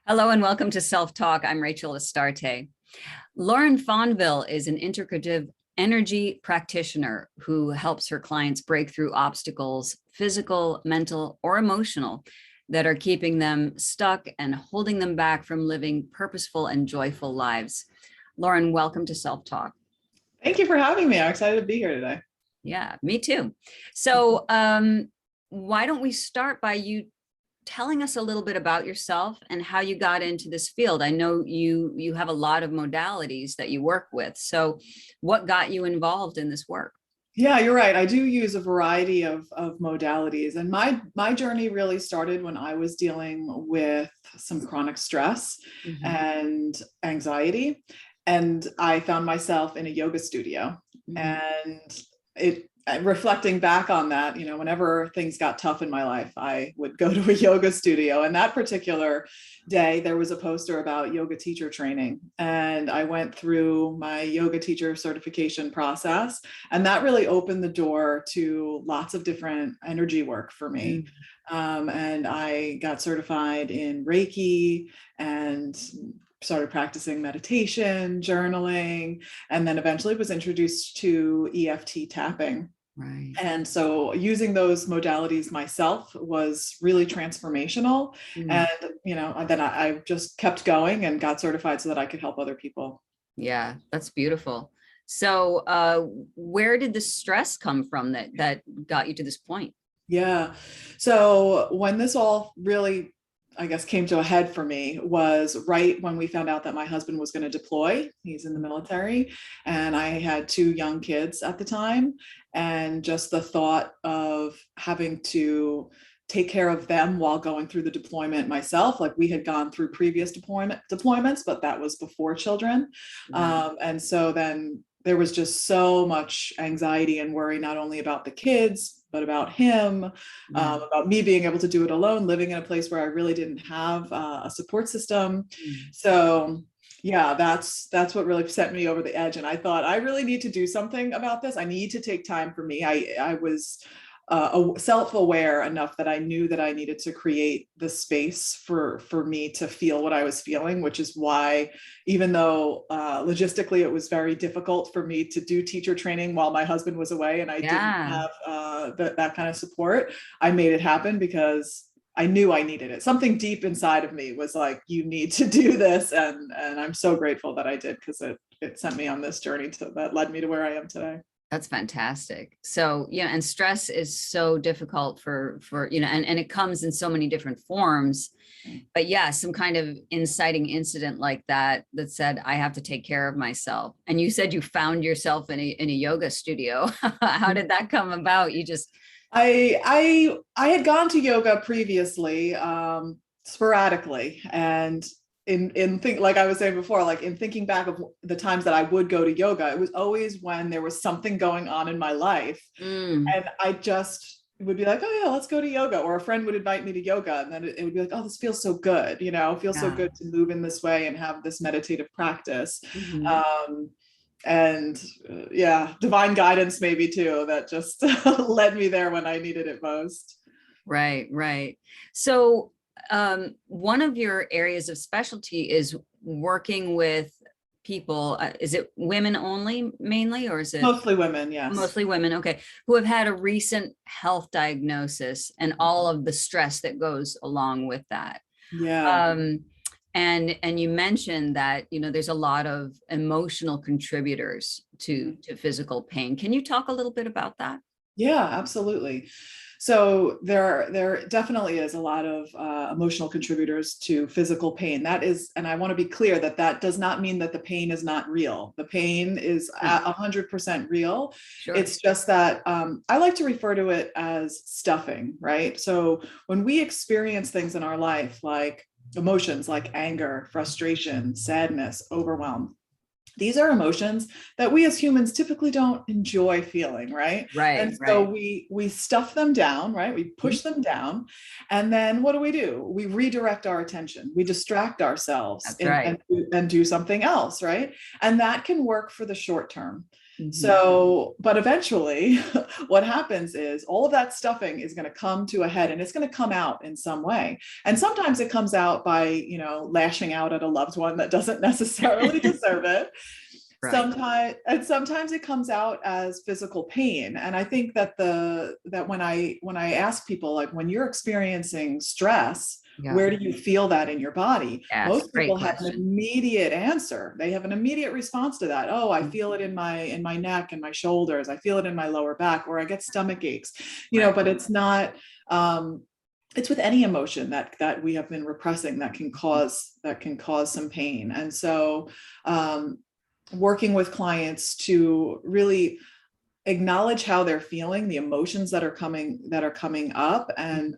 Hello and welcome to Self Talk. I'm Rachel Astarte. Lauren Fonvielle is an integrative energy practitioner who helps her clients break through obstacles, physical, mental, or emotional, that are keeping them stuck and holding them back from living purposeful and joyful lives. Lauren, welcome to Self Talk. Thank you for having me. I'm excited to be here today. Yeah, me too. So why don't we start by you telling us a little bit about yourself and how you got into this field? I know you have a lot of modalities that you work with. So what got you involved in this work? Yeah, you're right. I do use a variety of modalities. And my journey really started when I was dealing with some chronic stress and anxiety. And I found myself in a yoga studio. And reflecting back on that, whenever things got tough in my life, I would go to a yoga studio. And that particular day, there was a poster about yoga teacher training. And I went through my yoga teacher certification process. And that really opened the door to lots of different energy work for me. And I got certified in Reiki and started practicing meditation, journaling, and then eventually was introduced to EFT tapping. Right. And so using those modalities myself was really transformational. And, then I just kept going and got certified so that I could help other people. Yeah, that's beautiful. So where did the stress come from that got you to this point? Yeah. So when this all really, I guess, came to a head for me was right when we found out that my husband was going to deploy. He's in the military, and I had two young kids at the time. And just the thought of having to take care of them while going through the deployment myself, like we had gone through previous deployments, but that was before children. And so then there was just so much anxiety and worry, not only about the kids, but about him, about me being able to do it alone, living in a place where I really didn't have a support system. So yeah, that's what really set me over the edge. And I thought, I really need to do something about this. I need to take time for me. I was self-aware enough that I knew that I needed to create the space for me to feel what I was feeling, which is why, even though logistically it was very difficult for me to do teacher training while my husband was away and I didn't have that kind of support, I made it happen because I knew I needed it. Something deep inside of me was like, you need to do this. And I'm so grateful that I did, because it sent me on this journey that led me to where I am today. That's fantastic. So, and stress is so difficult for and it comes in so many different forms. But yeah, some kind of inciting incident like that said, I have to take care of myself. And you said you found yourself in a yoga studio. How did that come about? You just I had gone to yoga previously, sporadically, and like I was saying before, like in thinking back of the times that I would go to yoga, it was always when there was something going on in my life. And I just would be like, oh yeah, let's go to yoga. Or a friend would invite me to yoga. And then it would be like, oh, this feels so good. It feels so good to move in this way and have this meditative practice. Divine guidance maybe too, that just led me there when I needed it most. Right. So one of your areas of specialty is working with people. Is it women only mainly, or is it mostly women? Yes, mostly women. Okay, who have had a recent health diagnosis and all of the stress that goes along with that. Yeah. And you mentioned that there's a lot of emotional contributors to physical pain. Can you talk a little bit about that? Yeah, absolutely. So there definitely is a lot of emotional contributors to physical pain. That is, and I want to be clear that does not mean that the pain is not real. The pain is 100% real. Sure. It's just that I like to refer to it as stuffing, right? So when we experience things in our life, like emotions like anger, frustration, sadness, overwhelm, these are emotions that we as humans typically don't enjoy feeling, right? And so we stuff them down, right? We push them down. And then what do? We redirect our attention. We distract ourselves and do something else, right? And that can work for the short term. So, but eventually what happens is all of that stuffing is going to come to a head, and it's going to come out in some way. And sometimes it comes out by, lashing out at a loved one that doesn't necessarily deserve it. Right. Sometimes it comes out as physical pain. And I think that when I ask people, like, when you're experiencing stress, Yeah. where do you feel that in your body? Yes. Most Great people have an question. immediate answer. They have an immediate response to that. Oh, I feel it in my neck and my shoulders. I feel it in my lower back, or I get stomach aches, Right. but it's not, it's with any emotion that we have been repressing that can cause some pain. And so, working with clients to really acknowledge how they're feeling, the emotions that are coming up, and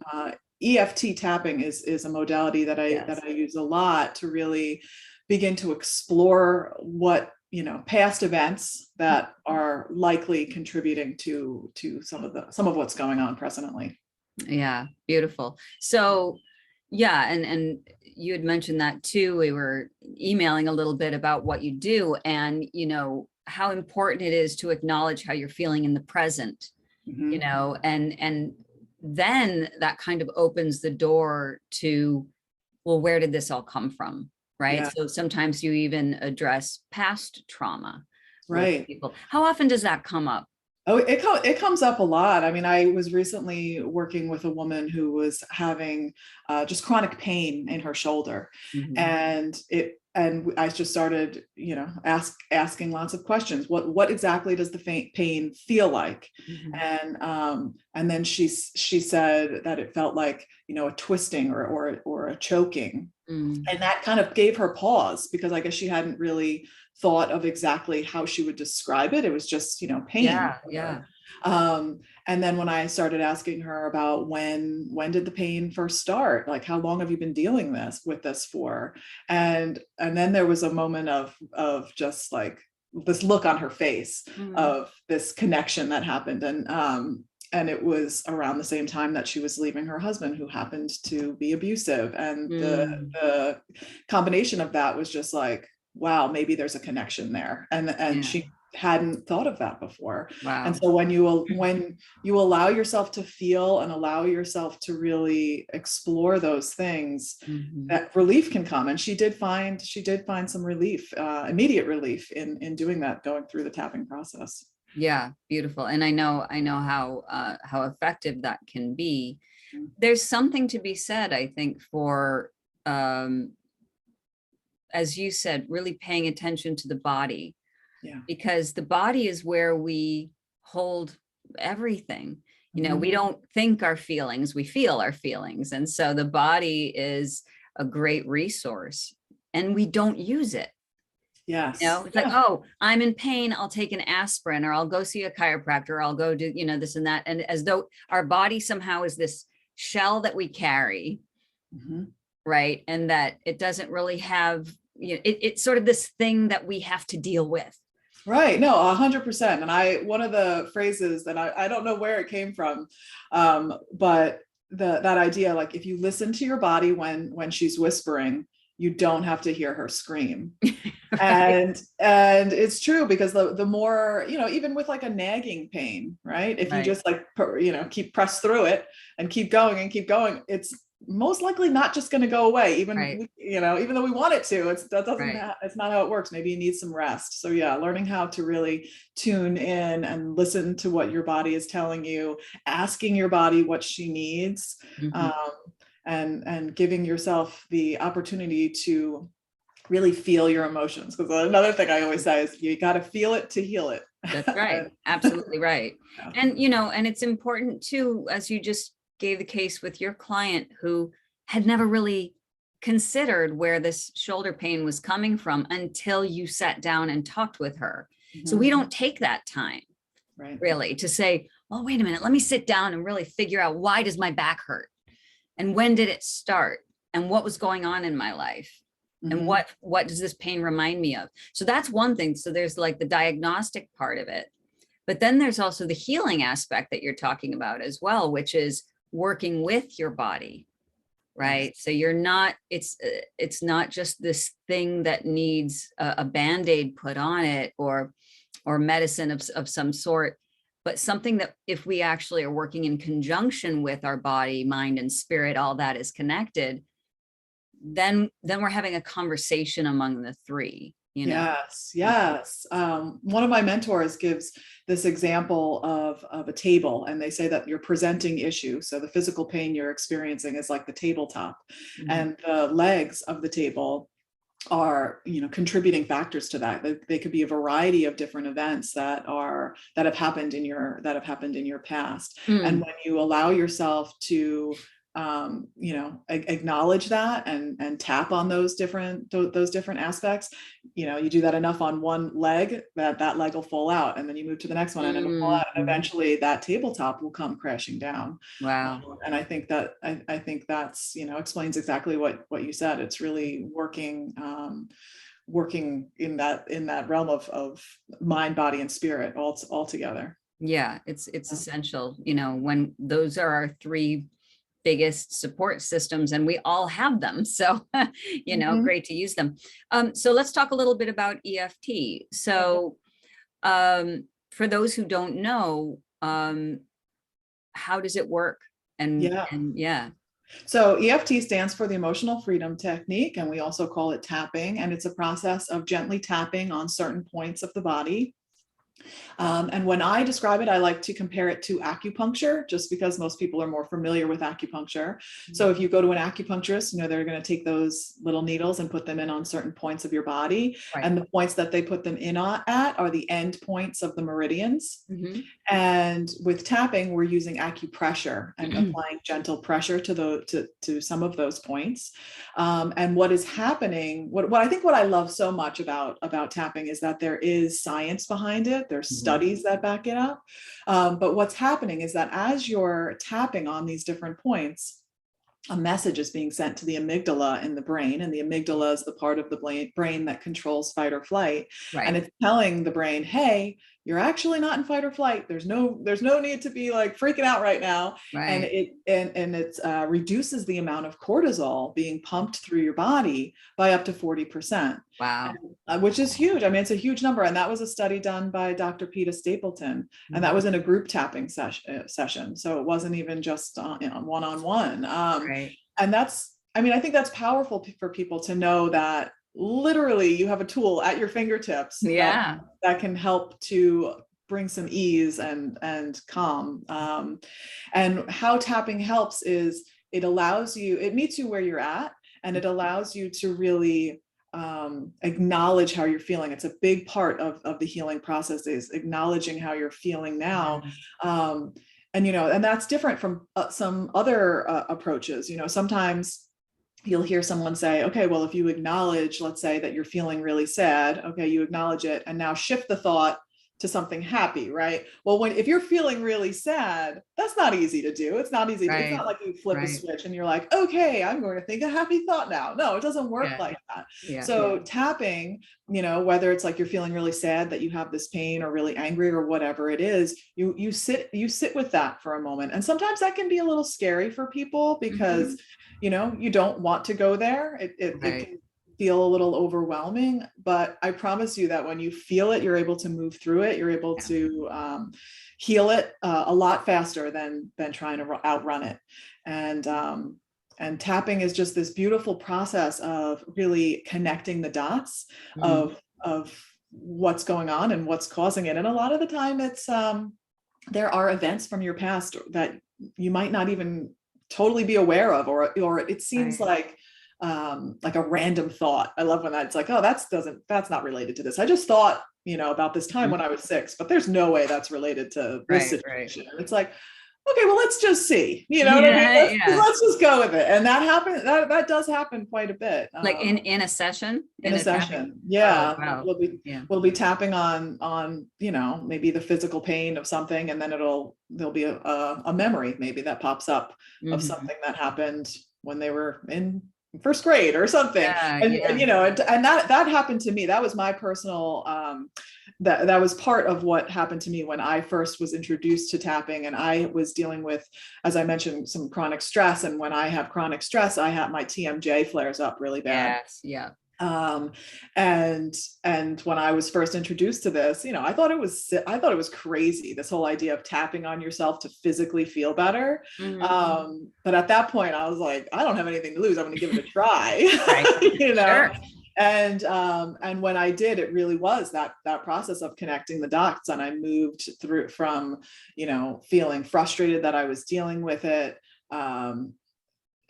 EFT tapping is a modality that I use a lot to really begin to explore what past events that are likely contributing to some of what's going on presently. Yeah, beautiful. So yeah, and you had mentioned that too. We were emailing a little bit about what you do, and how important it is to acknowledge how you're feeling in the present, and then that kind of opens the door to, well, where did this all come from? Right. Yeah. So sometimes you even address past trauma with Right. people. How often does that come up? Oh, it comes up a lot. I mean, I was recently working with a woman who was having just chronic pain in her shoulder, and I just started, asking lots of questions. What exactly does the pain feel like? And then she said that it felt like, a twisting or a choking, and that kind of gave her pause, because I guess she hadn't really thought of exactly how she would describe it. It was just, pain. Yeah. And then when I started asking her about when did the pain first start? Like, how long have you been dealing with this for? And then there was a moment of just like this look on her face of this connection that happened. And it was around the same time that she was leaving her husband, who happened to be abusive. And the combination of that was just like, wow, maybe there's a connection there. And she hadn't thought of that before. Wow. And so when you allow yourself to feel and allow yourself to really explore those things, that relief can come. And she did find some relief, immediate relief in doing that, going through the tapping process. Yeah, beautiful. And I know how effective that can be. There's something to be said, I think, for as you said, really paying attention to the body. Yeah. Because the body is where we hold everything. We don't think our feelings, we feel our feelings. And so the body is a great resource, and we don't use it. Yes. It's like, oh, I'm in pain, I'll take an aspirin, or I'll go see a chiropractor, I'll go do, this and that. And as though our body somehow is this shell that we carry, right? And that it doesn't really have, it's sort of this thing that we have to deal with. Right. No, 100%. And one of the phrases that I don't know where it came from, but that idea, like, if you listen to your body when she's whispering, you don't have to hear her scream. Right. And it's true, because the more, even with like a nagging pain, right? If you just like, keep press through it and keep going, it's most likely not just going to go away, even even though we want it to. It's not how it works. Maybe you need some rest. So yeah, learning how to really tune in and listen to what your body is telling you, asking your body what she needs, and giving yourself the opportunity to really feel your emotions. Because another thing I always say is, you got to feel it to heal it. That's right. Absolutely right. And and it's important too, as you just gave the case with your client who had never really considered where this shoulder pain was coming from until you sat down and talked with her. So we don't take that time, really, to say, well, wait a minute, let me sit down and really figure out, why does my back hurt? And when did it start? And what was going on in my life? And what does this pain remind me of? So that's one thing. So there's like the diagnostic part of it, but then there's also the healing aspect that you're talking about as well, which is working with your body, right? So you're not, it's not just this thing that needs a Band-Aid put on it, or or medicine of some sort, but something that if we actually are working in conjunction with our body, mind, and spirit, all that is connected, then we're having a conversation among the three, you know? Yes, yes. One of my mentors gives this example of a table, and they say that you're presenting issue. So the physical pain you're experiencing is like the tabletop, Mhm. and the legs of the table are, contributing factors to that. They could be a variety of different events that have happened in your past. And Mm. when you allow yourself to acknowledge that and tap on those different aspects, you do that enough on one leg, that leg will fall out, and then you move to the next one and it'll fall out, and eventually that tabletop will come crashing down. Wow. And I think that's explains exactly what you said. It's really working in that realm of mind, body, and spirit all together. Yeah, it's essential, when those are our three biggest support systems, and we all have them. So, Mhm. great to use them. So let's talk a little bit about EFT. So, for those who don't know, how does it work? And Yeah. yeah. So EFT stands for the Emotional Freedom Technique, and we also call it tapping. And it's a process of gently tapping on certain points of the body. And when I describe it, I like to compare it to acupuncture, just because most people are more familiar with acupuncture. So if you go to an acupuncturist, they're going to take those little needles and put them in on certain points of your body. Right. And the points that they put them in at are the end points of the meridians. Mhm. And with tapping, we're using acupressure and applying gentle pressure to some of those points. And what is happening, what I love so much about tapping is that there is science behind it. There's studies that back it up. But what's happening is that as you're tapping on these different points, a message is being sent to the amygdala in the brain, and the amygdala is the part of the brain that controls fight or flight. Right. And it's telling the brain, hey, you're actually not in fight or flight. There's no need to be like freaking out right now. Right. And it reduces the amount of cortisol being pumped through your body by up to 40%. Wow. Which is huge. I mean, it's a huge number. And that was a study done by Dr. Peter Stapleton. And that was in a group tapping session. So it wasn't even just one-on-one. Right. And I think that's powerful for people to know that literally you have a tool at your fingertips that can help to bring some ease and calm. And how tapping helps is it meets you where you're at, and it allows you to really acknowledge how you're feeling. It's a big part of the healing process, is acknowledging how you're feeling now. And that's different from some other approaches. Sometimes you'll hear someone say, okay, well, if you acknowledge, let's say that you're feeling really sad, okay, you acknowledge it, and now shift the thought to something happy, right? Well, if you're feeling really sad, that's not easy to do. It's not easy. Right. It's not like you flip a switch and you're like, okay, I'm going to think a happy thought now. No, it doesn't work like that. So tapping, whether it's like you're feeling really sad that you have this pain, or really angry, or whatever it is, you sit with that for a moment. And sometimes that can be a little scary for people because you don't want to go there. It can feel a little overwhelming, but I promise you that when you feel it, you're able to move through it. You're able to heal it a lot faster than trying to outrun it. And tapping is just this beautiful process of really connecting the dots of what's going on and what's causing it. And a lot of the time it's there are events from your past that you might not even totally be aware of, or it seems like a random thought. I love when that's like, oh, that's not related to this. I just thought, about this time when I was 6, but there's no way that's related to this situation. And it's like, okay, well, let's just see, what I mean? Let's just go with it. And that happens. That does happen quite a bit. Like in a session. In a session, yeah. Oh, wow. We'll be tapping on maybe the physical pain of something, and then there'll be a memory maybe that pops up of something that happened when they were in first grade or something. And that happened to me. That was my personal that was part of what happened to me when I first was introduced to tapping. And I was dealing with, as I mentioned, some chronic stress. And when I have chronic stress, I have my TMJ flares up really bad. Yes. Yeah. Um, and when I was first introduced to this, I thought it was crazy, this whole idea of tapping on yourself to physically feel better. But at that point I was like, I don't have anything to lose. I'm going to give it a try. Right. Sure. And when I did, it really was that process of connecting the dots. And I moved through from, feeling frustrated that I was dealing with it,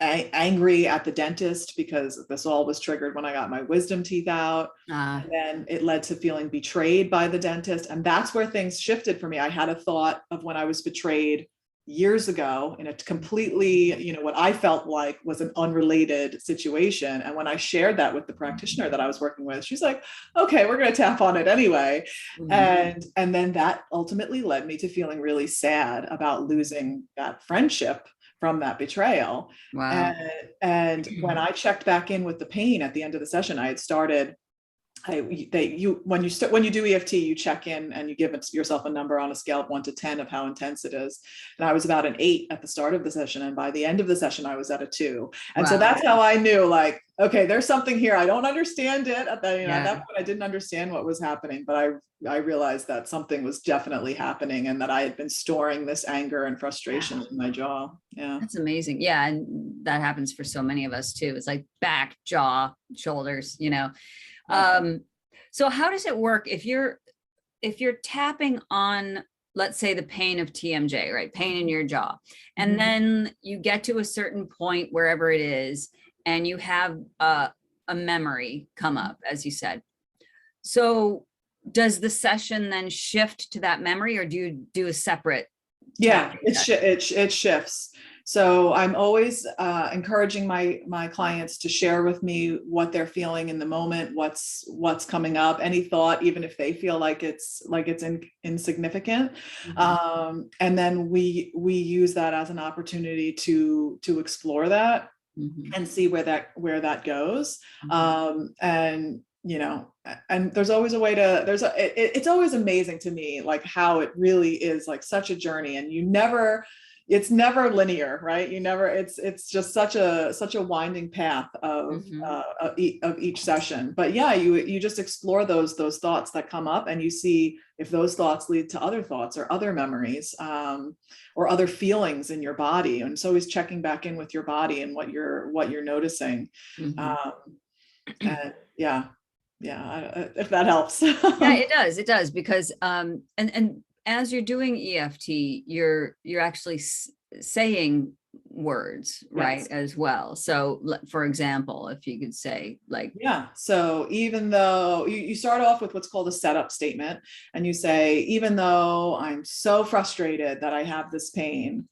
angry at the dentist because this all was triggered when I got my wisdom teeth out. And then it led to feeling betrayed by the dentist. And that's where things shifted for me. I had a thought of when I was betrayed years ago in a completely, what I felt like was an unrelated situation. And when I shared that with the practitioner that I was working with, she's like, okay, we're going to tap on it anyway. And then that ultimately led me to feeling really sad about losing that friendship from that betrayal. Wow. And when I checked back in with the pain at the end of the session, I had started, when you do EFT, you check in and you give yourself a number on a scale of 1 to 10 of how intense it is. And I was about an 8 at the start of the session. And by the end of the session, I was at a 2. And so that's how I knew, like, okay, there's something here. I don't understand it. At that point, I didn't understand what was happening, but I realized that something was definitely happening and that I had been storing this anger and frustration in my jaw. Yeah. That's amazing. Yeah. And that happens for so many of us too. It's like back, jaw, shoulders, So how does it work if you're tapping on, let's say, the pain of TMJ, right? Pain in your jaw. And then you get to a certain point, wherever it is, and you have a memory come up, as you said. So does the session then shift to that memory, or do you do a separate? Yeah, it shifts. So I'm always encouraging my clients to share with me what they're feeling in the moment, what's coming up, any thought, even if they feel like it's insignificant. And then we use that as an opportunity to explore that and see where that goes. And there's always a way to, it's always amazing to me, like how it really is like such a journey, and it's never linear, right? It's just such a winding path of each session. But yeah, you just explore those thoughts that come up, and you see if those thoughts lead to other thoughts or other memories, or other feelings in your body. And it's always checking back in with your body and what you're noticing. And if that helps. Yeah, it does, because and as you're doing EFT, you're actually saying words, right, as well. So for example, if you could say, like, so even though you start off with what's called a setup statement, and you say, even though I'm so frustrated that I have this pain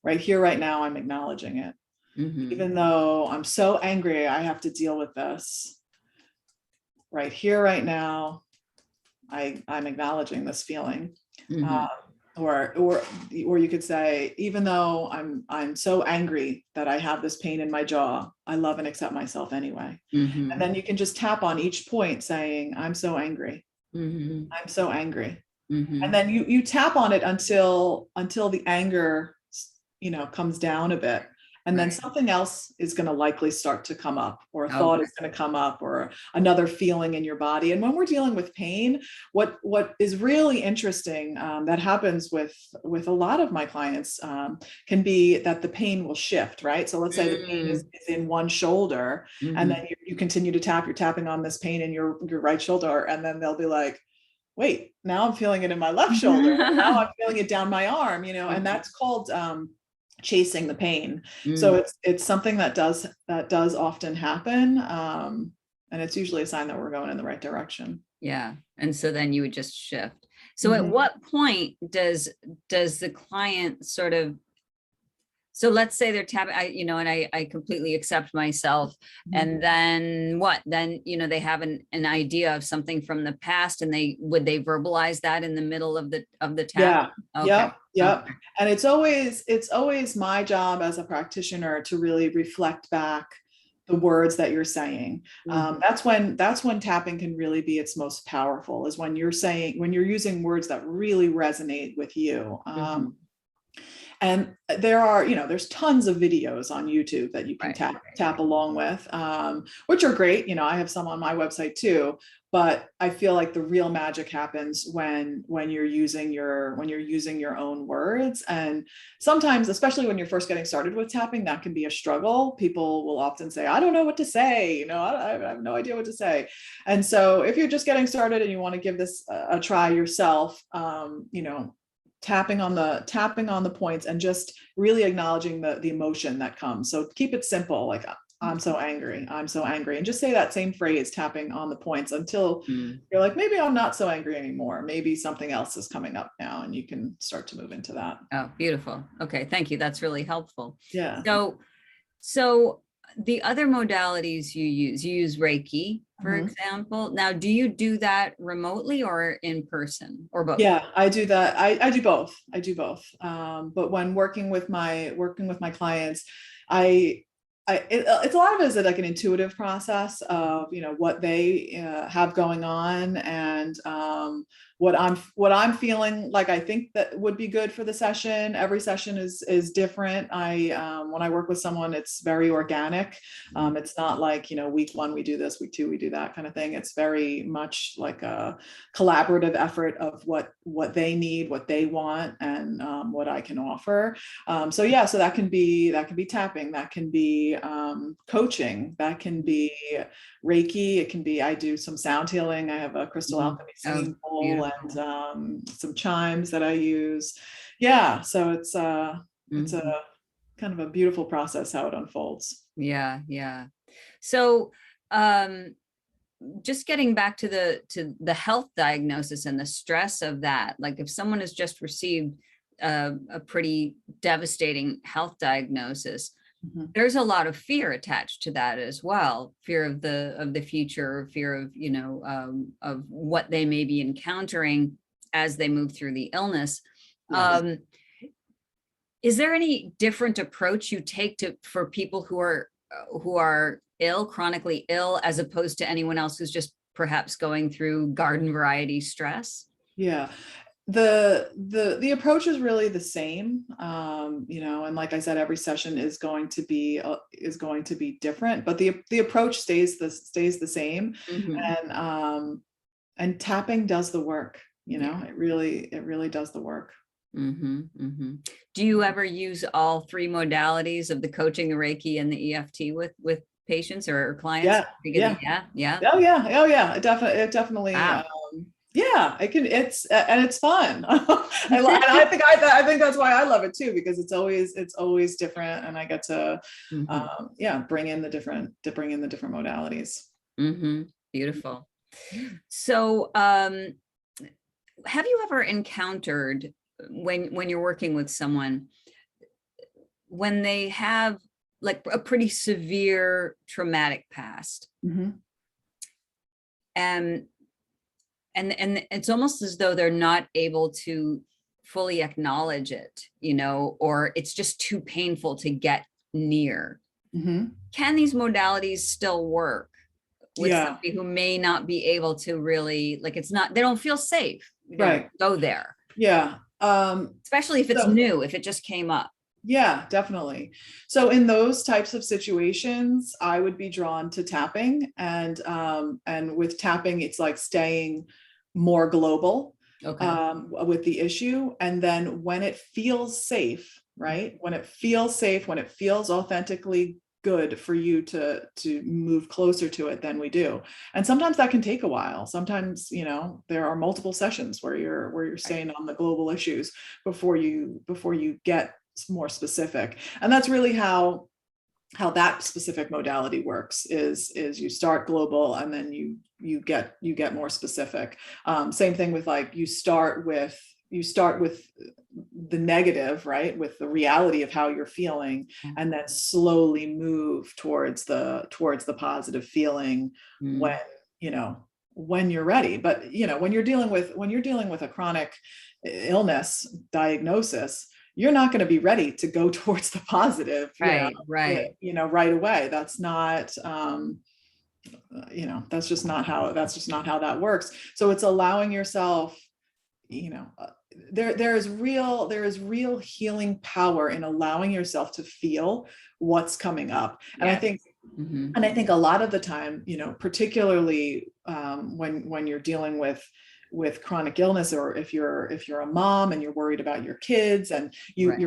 right here, right now, I'm acknowledging it. Even though I'm so angry I have to deal with this, right here, right now, I'm acknowledging this feeling. Or you could say, even though I'm so angry that I have this pain in my jaw, I love and accept myself anyway. And then you can just tap on each point saying, I'm so angry. I'm so angry. And then you tap on it until the anger, comes down a bit. And then something else is going to likely start to come up, or a thought is going to come up, or another feeling in your body. And when we're dealing with pain, what is really interesting that happens with a lot of my clients can be that the pain will shift, right? So let's say the pain is in one shoulder, and then you continue to tap, you're tapping on this pain in your right shoulder, and then they'll be like, wait, now I'm feeling it in my left shoulder. Now I'm feeling it down my arm, and that's called chasing the pain. So it's something that does often happen, and it's usually a sign that we're going in the right direction. Yeah. And so then you would just shift. So at what point does the client sort of, so let's say they're tapping, I completely accept myself. And then what? Then, they have an idea of something from the past, and would they verbalize that in the middle of the tap? Yeah. Okay. And it's always my job as a practitioner to really reflect back the words that you're saying. That's when tapping can really be its most powerful, is when you're using words that really resonate with you. And there are, there's tons of videos on YouTube that you can Right. tap along with, which are great. I have some on my website too, but I feel like the real magic happens when you're using your own words. And sometimes, especially when you're first getting started with tapping, that can be a struggle. People will often say, I don't know what to say. I have no idea what to say. And so if you're just getting started and you want to give this a try yourself, tapping on the points and just really acknowledging the emotion that comes. So keep it simple, like I'm so angry, and just say that same phrase, tapping on the points, until you're like, maybe I'm not so angry anymore. Maybe something else is coming up now, and you can start to move into that. Oh, beautiful. Okay, thank you. That's really helpful. Yeah. So the other modalities you use Reiki, for example. Now, do you do that remotely or in person, or both? Yeah, I do that. I do both. But when working with my clients, it's a lot of it is like an intuitive process of what they have going on, and what I'm feeling like I think that would be good for the session. Every session is different. When I work with someone, it's very organic. It's not like week 1 we do this, week 2 we do that kind of thing. It's very much like a collaborative effort of what they need, what they want, and what I can offer. So that can be tapping, that can be coaching, that can be Reiki, it can be, I do some sound healing. I have a crystal alchemy singing bowl and some chimes that I use. Yeah, so it's a kind of a beautiful process how it unfolds. Yeah. So just getting back to the health diagnosis and the stress of that, like if someone has just received a pretty devastating health diagnosis, there's a lot of fear attached to that as well. Fear of the future, fear of what they may be encountering as they move through the illness. Yes. Is there any different approach you take for people who are ill, chronically ill, as opposed to anyone else who's just perhaps going through garden variety stress? Yeah. The approach is really the same, and like I said, every session is going to be different, but the approach stays the same. And tapping does the work. It really does the work. Do you ever use all 3 modalities of the coaching, the Reiki, and the EFT with patients or clients? Yeah. Yeah. Oh yeah. It definitely. Wow. Yeah, it's fun. I think that's why I love it too, because it's always different, and I get to bring in the different modalities. Beautiful. So have you ever encountered, when you're working with someone, when they have like a pretty severe traumatic past, and it's almost as though they're not able to fully acknowledge it, or it's just too painful to get near. Can these modalities still work with somebody who may not be able to really, like, they don't feel safe, right, go there? Yeah. Especially if it's new, if it just came up. Yeah, definitely. So in those types of situations, I would be drawn to tapping, and with tapping, it's like staying more global with the issue. And then when it feels safe, right? When it feels authentically good for you to move closer to it, then we do. And sometimes that can take a while. Sometimes, there are multiple sessions where you're staying on the global issues before you get more specific. And that's really how that specific modality works, is you start global and then you get more specific. Same thing with, like, you start with the negative, right, with the reality of how you're feeling, and then slowly move towards the positive feeling when you're ready. But when you're dealing with a chronic illness diagnosis, you're not going to be ready to go towards the positive, right away. That's not, that's just not how that works. So it's allowing yourself, there is real healing power in allowing yourself to feel what's coming up. And Yes. I think a lot of the time, particularly when you're dealing with chronic illness, or if you're a mom and you're worried about your kids, and Right.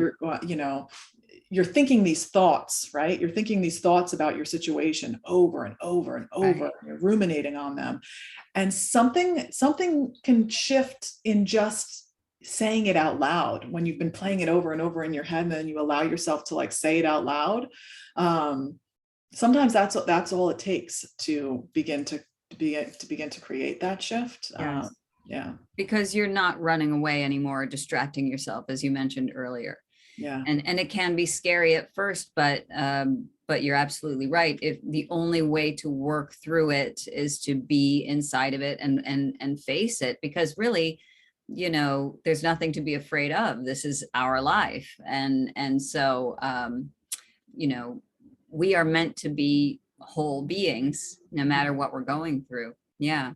you're thinking these thoughts, right? You're thinking these thoughts about your situation over and over and over, Right. and you're ruminating on them. And something can shift in just saying it out loud when you've been playing it over and over in your head, and then you allow yourself to like say it out loud. Sometimes that's all it takes to begin to create that shift. Yes. Yeah. Because you're not running away anymore, distracting yourself, as you mentioned earlier. Yeah. And it can be scary at first, but you're absolutely right. If the only way to work through it is to be inside of it and face it, because really, there's nothing to be afraid of. This is our life. And so, we are meant to be whole beings, no matter what we're going through. Yeah.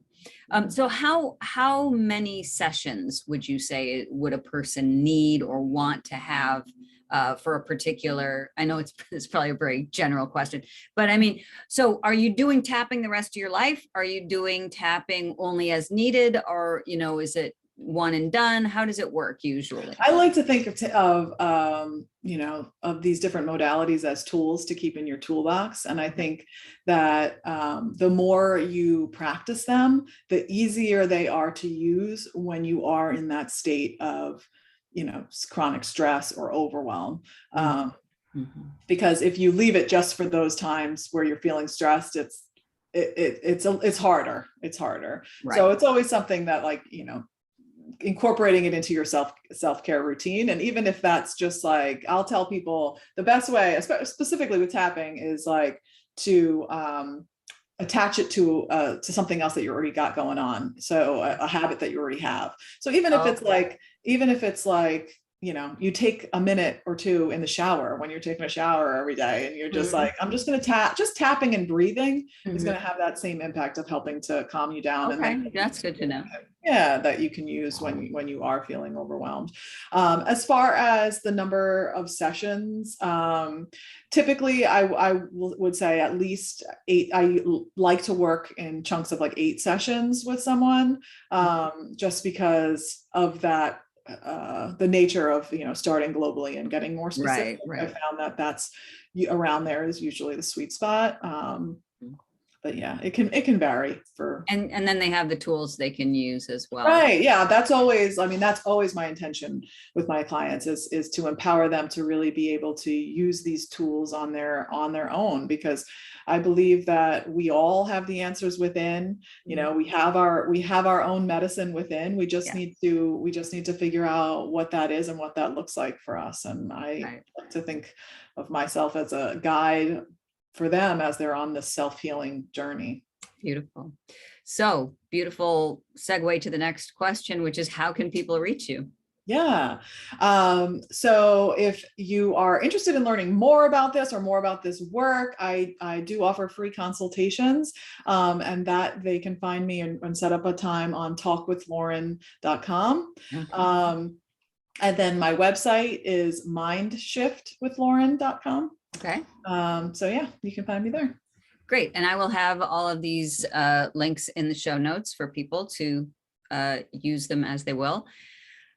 So how many sessions would you say would a person need or want to have for a particular? I know it's probably a very general question, but I mean, so are you doing tapping the rest of your life? Are you doing tapping only as needed, or is it one and done? How does it work usually? I like to think of these different modalities as tools to keep in your toolbox. And I think that the more you practice them, the easier they are to use when you are in that state of, chronic stress or overwhelm. Because if you leave it just for those times where you're feeling stressed, it's harder. It's harder. Right. So it's always something that, like, incorporating it into your self-care routine. And even if that's just like, I'll tell people the best way, specifically with tapping, is like to attach it to something else that you already got going on. So a habit that you already have. So even if it's like, you take a minute or two in the shower when you're taking a shower every day, and you're just like, I'm just going to tap, just tapping and breathing is going to have that same impact of helping to calm you down. Okay, And then that's good to know. Yeah, that you can use when you are feeling overwhelmed. As far as the number of sessions, typically I would say at least 8. I like to work in chunks of like 8 sessions with someone, just because of that, the nature of starting globally and getting more specific. Right. I found that that's around there is usually the sweet spot. But yeah, it can vary for. And then they have the tools they can use as well. Right. Yeah. That's always my intention with my clients is to empower them to really be able to use these tools on their own, because I believe that we all have the answers within. We have our own medicine within. We just need to figure out what that is and what that looks like for us. And I like to think of myself as a guide for them as they're on this self-healing journey. Beautiful. So beautiful segue to the next question, which is, how can people reach you? Yeah. So if you are interested in learning more about this or more about this work, I do offer free consultations, and that they can find me and set up a time on talkwithlauren.com. And then my website is mindshiftwithlauren.com. Okay. So yeah, you can find me there. Great. And I will have all of these links in the show notes for people to use them as they will.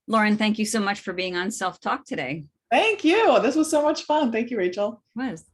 Lauren, thank you so much for being on Self Talk today. Thank you. This was so much fun. Thank you, Rachel. It was.